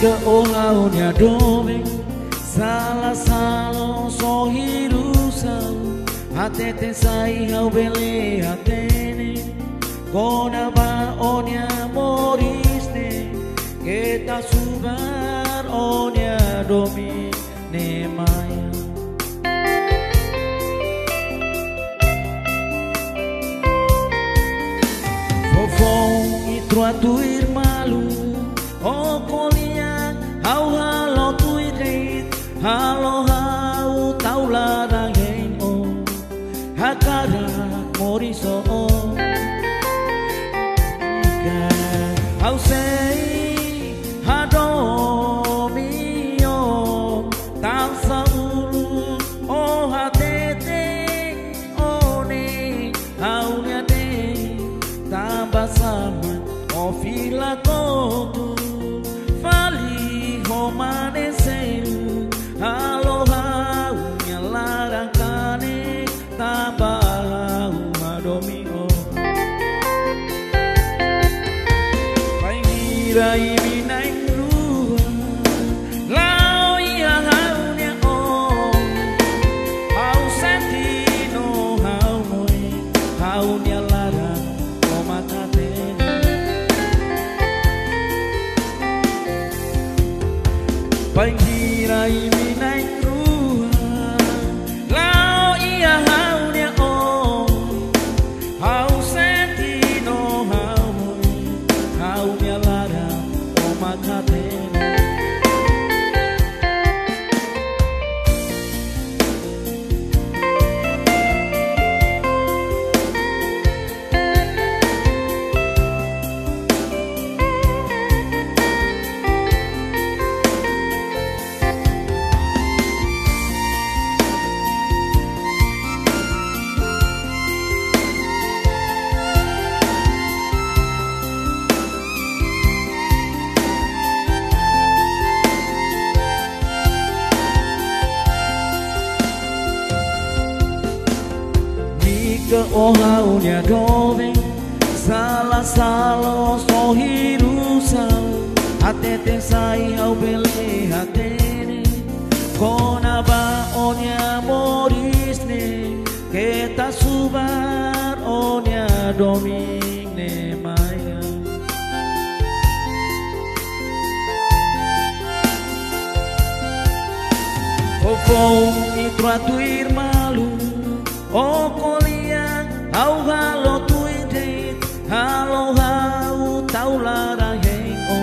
Nika ohaonya dome Sala salon sohirusan Hatete sai haubele hatene Kona ba onya moriste Kita subar onya domi ne maya Fofong itruatuir malu O koliang hau halo tuirit Halo hau taularang hein o Hakara moriso o Ika hau sei hadomi o Tau saulu o hatete o ne Hau niate tambah sama o fila kotu Halo hau nyalarang kane tambah madomio Paingira iminai rua Lau ia hau nya o Hau sentino hau moe Hau nyalarang o matatene Paingira iminai Ke ohaunya dove Salah salo sohirusan Hatete sai hau bele hatene Kona ba onya morisne Kita subar onya domingne maya Fofong itruatuir malu O koliang hau halo tuidit Halo hau taularang heng o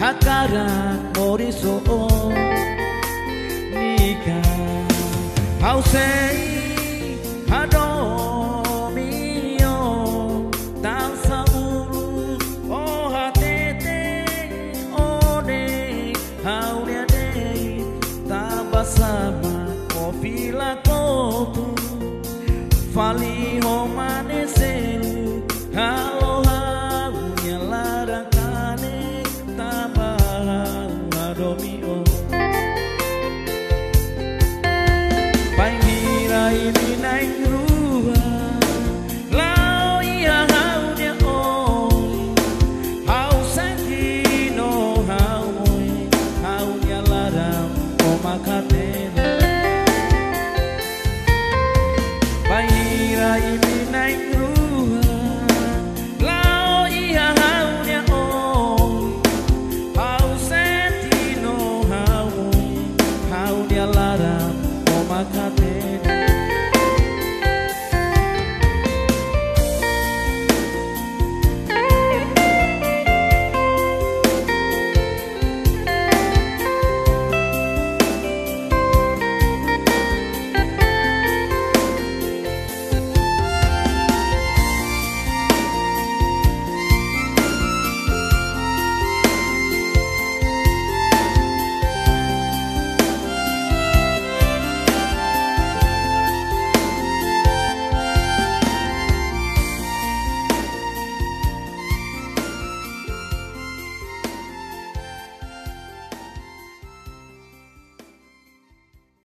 Hakaran moriso o Nika hau sei hadomi o Tau saulu o hatete o ne Hau niade tambah sama o fila kotu Fali homane selu Halo hau nyalarang kane tambah madomi o Paingira ini naik rua Lau ia hau nya o Hau sentino hau moe Hau nyalarang o makatene Paingira ini naik rua Lau ia hau nya o Hau sentino hau moe Hau nyalarang o makatene